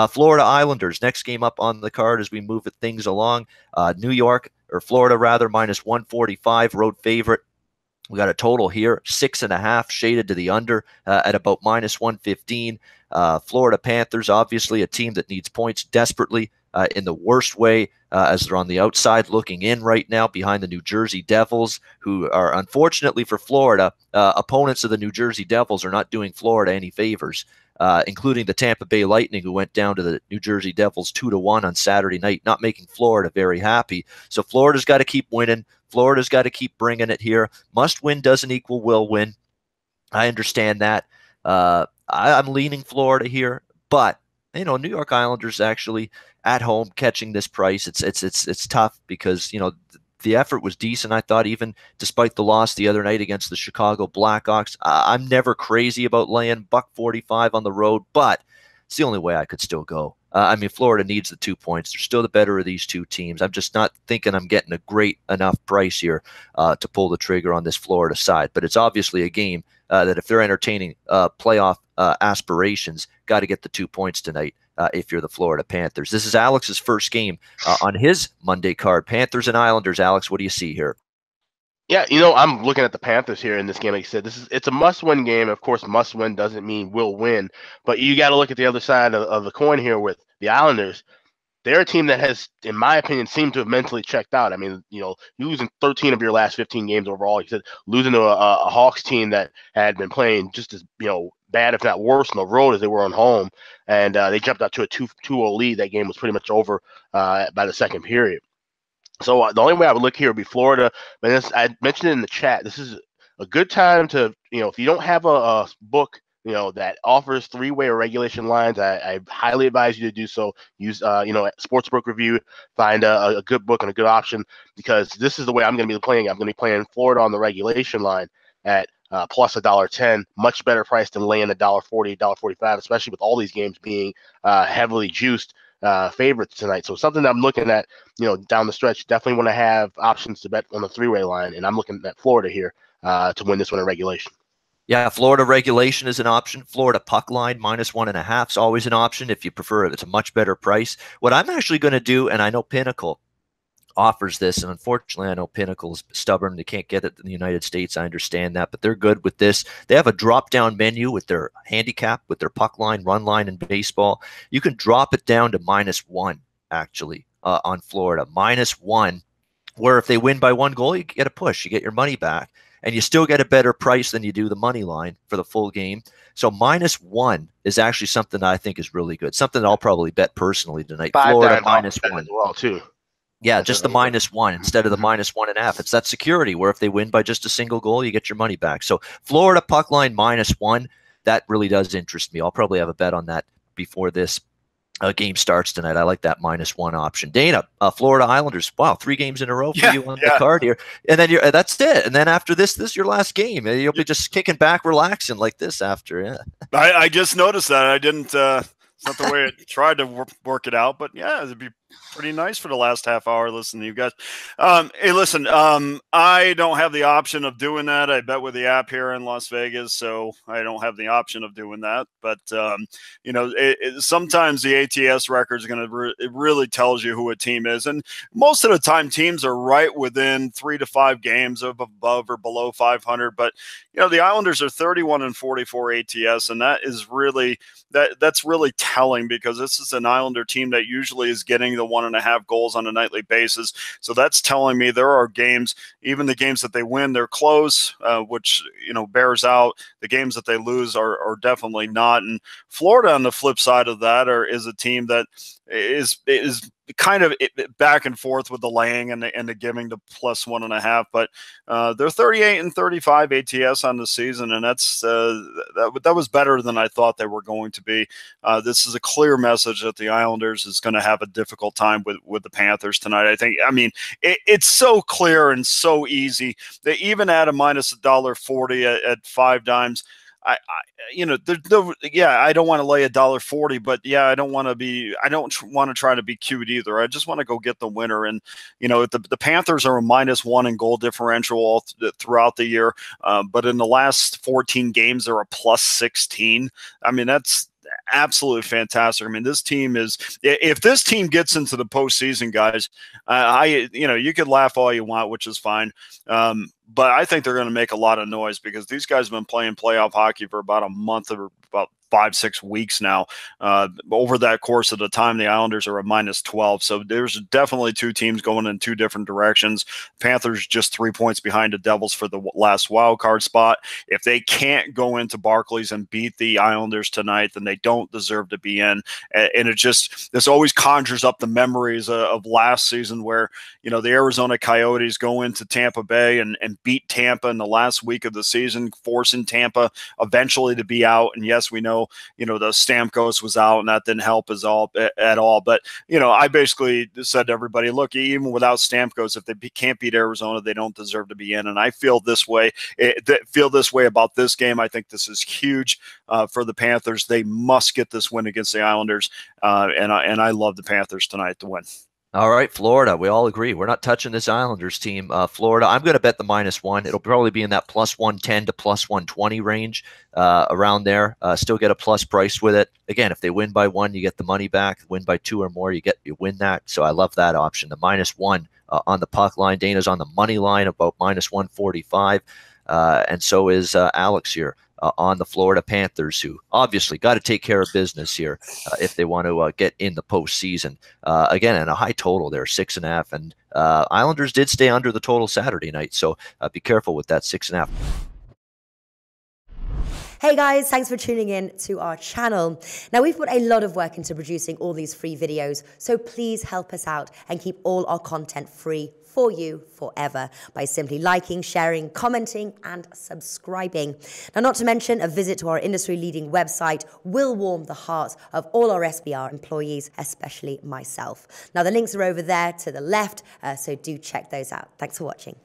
Florida Islanders, next game up on the card as we move things along. New York, or Florida rather, minus 145, road favorite. We got a total here, 6.5, shaded to the under at about minus 115. Florida Panthers, obviously a team that needs points desperately in the worst way, as they're on the outside looking in right now behind the New Jersey Devils, who are, unfortunately for Florida, opponents of the New Jersey Devils are not doing Florida any favors, including the Tampa Bay Lightning, who went down to the New Jersey Devils 2-1 on Saturday night, not making Florida very happy. So Florida's got to keep winning. Florida's got to keep bringing it here. Must win doesn't equal will win. I understand that. I'm leaning Florida here, but New York Islanders actually at home catching this price. It's tough because the effort was decent. I thought, even despite the loss the other night against the Chicago Blackhawks. I'm never crazy about laying $1.45 on the road, but it's the only way I could still go. Florida needs the 2 points. They're still the better of these two teams. I'm just not thinking I'm getting a great enough price here to pull the trigger on this Florida side. But it's obviously a game that if they're entertaining playoff aspirations, got to get the 2 points tonight if you're the Florida Panthers. This is Alex's first game on his Monday card. Panthers and Islanders. Alex, what do you see here? Yeah, I'm looking at the Panthers here in this game. Like you said, it's a must-win game. Of course, must-win doesn't mean will win, but you got to look at the other side of the coin here with the Islanders. They're a team that has, in my opinion, seemed to have mentally checked out. Losing 13 of your last 15 games overall. You said losing to a Hawks team that had been playing just as bad, if not worse, on the road as they were on home, and they jumped out to a 2-0 lead. That game was pretty much over by the second period. So the only way I would look here would be Florida. But I mentioned it in the chat. This is a good time to, if you don't have a book, that offers three-way or regulation lines, I highly advise you to do so. Use, Sportsbook Review, find a good book and a good option, because this is the way I'm going to be playing. I'm going to be playing Florida on the regulation line at plus $1.10, much better price than laying $1.40, $1.45, especially with all these games being heavily juiced favorites tonight. So something that I'm looking at, down the stretch. Definitely want to have options to bet on the three-way line, and I'm looking at Florida here to win this one in regulation. Yeah, Florida regulation is an option. Florida puck line minus 1.5 is always an option if you prefer it. It's a much better price. What I'm actually going to do, and I know Pinnacle offers this, and unfortunately I know Pinnacle is stubborn. They can't get it in the United States. I understand that, but they're good with this. They have a drop-down menu with their handicap, with their puck line, run line in baseball. You can drop it down to -1, actually, on Florida. -1, where if they win by 1 goal, you get a push. You get your money back. And you still get a better price than you do the money line for the full game. So -1 is actually something that I think is really good. Something that I'll probably bet personally tonight. Florida -1 as well too. Yeah, just the -1 instead of the -1.5. It's that security where if they win by just a single goal, you get your money back. So Florida puck line -1, that really does interest me. I'll probably have a bet on that before this game starts tonight. I like that -1 option. Dana, Florida Islanders. Wow, 3 games in a row for you on the card here, and then that's it. And then after this is your last game. You'll be just kicking back, relaxing like this after. Yeah, I just noticed that. I didn't. It's not the way I tried to work it out, but yeah, it'd be pretty nice for the last half hour listening to you guys. Hey, listen, I don't have the option of doing that. I bet with the app here in Las Vegas, so I don't have the option of doing that. But, sometimes the ATS record is going to it really tells you who a team is. And most of the time, teams are right within 3 to 5 games of above or below 500. But, the Islanders are 31-44 ATS, and that is really that's really telling, because this is an Islander team that usually is getting the 1.5 goals on a nightly basis. So that's telling me there are games, even the games that they win, they're close, which, bears out. The games that they lose are definitely not. And Florida, on the flip side of that, is a team that is kind of back and forth with the laying and the giving the +1.5, but they're 38-35 ATS on the season, and that's that was better than I thought they were going to be. This is a clear message that the Islanders is going to have a difficult time with the Panthers tonight. It's so clear and so easy that even at a -$1.40 at 5 dimes, I don't want to lay $1.40, but I don't want to try to be cute either. I just want to go get the winner. And, the Panthers are a -1 in goal differential all throughout the year. But in the last 14 games, they're a +16. absolutely fantastic. I mean, this team is, if this team gets into the postseason, guys, you could laugh all you want, which is fine. But I think they're going to make a lot of noise because these guys have been playing playoff hockey for about a month or about 5-6 weeks now. Over that course of the time, the Islanders are a -12. So there's definitely two teams going in two different directions. Panthers just 3 points behind the Devils for the last wild card spot. If they can't go into Barclays and beat the Islanders tonight, then they don't deserve to be in. And this always conjures up the memories of last season where, the Arizona Coyotes go into Tampa Bay and beat Tampa in the last week of the season, forcing Tampa eventually to be out. And yes, we know, the Stamkos was out and that didn't help at all. But, I basically said to everybody, look, even without Stamkos, if they can't beat Arizona, they don't deserve to be in. And I feel this way about this game. I think this is huge for the Panthers. They must get this win against the Islanders. And I love the Panthers tonight to win. All right, Florida. We all agree. We're not touching this Islanders team. Florida, I'm going to bet the -1. It'll probably be in that +110 to +120 range, around there. Still get a plus price with it. Again, if they win by 1, you get the money back. Win by 2 or more, you win that. So I love that option. The -1 on the puck line. Dana's on the money line, about -145. And so is Alex here. On the Florida Panthers, who obviously got to take care of business here if they want to get in the postseason. Again, and a high total there, 6.5. And Islanders did stay under the total Saturday night, so be careful with that 6.5. Hey guys, thanks for tuning in to our channel. Now, we've put a lot of work into producing all these free videos, so please help us out and keep all our content free for you forever by simply liking, sharing, commenting, and subscribing. Now, not to mention, a visit to our industry-leading website will warm the hearts of all our SBR employees, especially myself. Now, the links are over there to the left, so do check those out. Thanks for watching.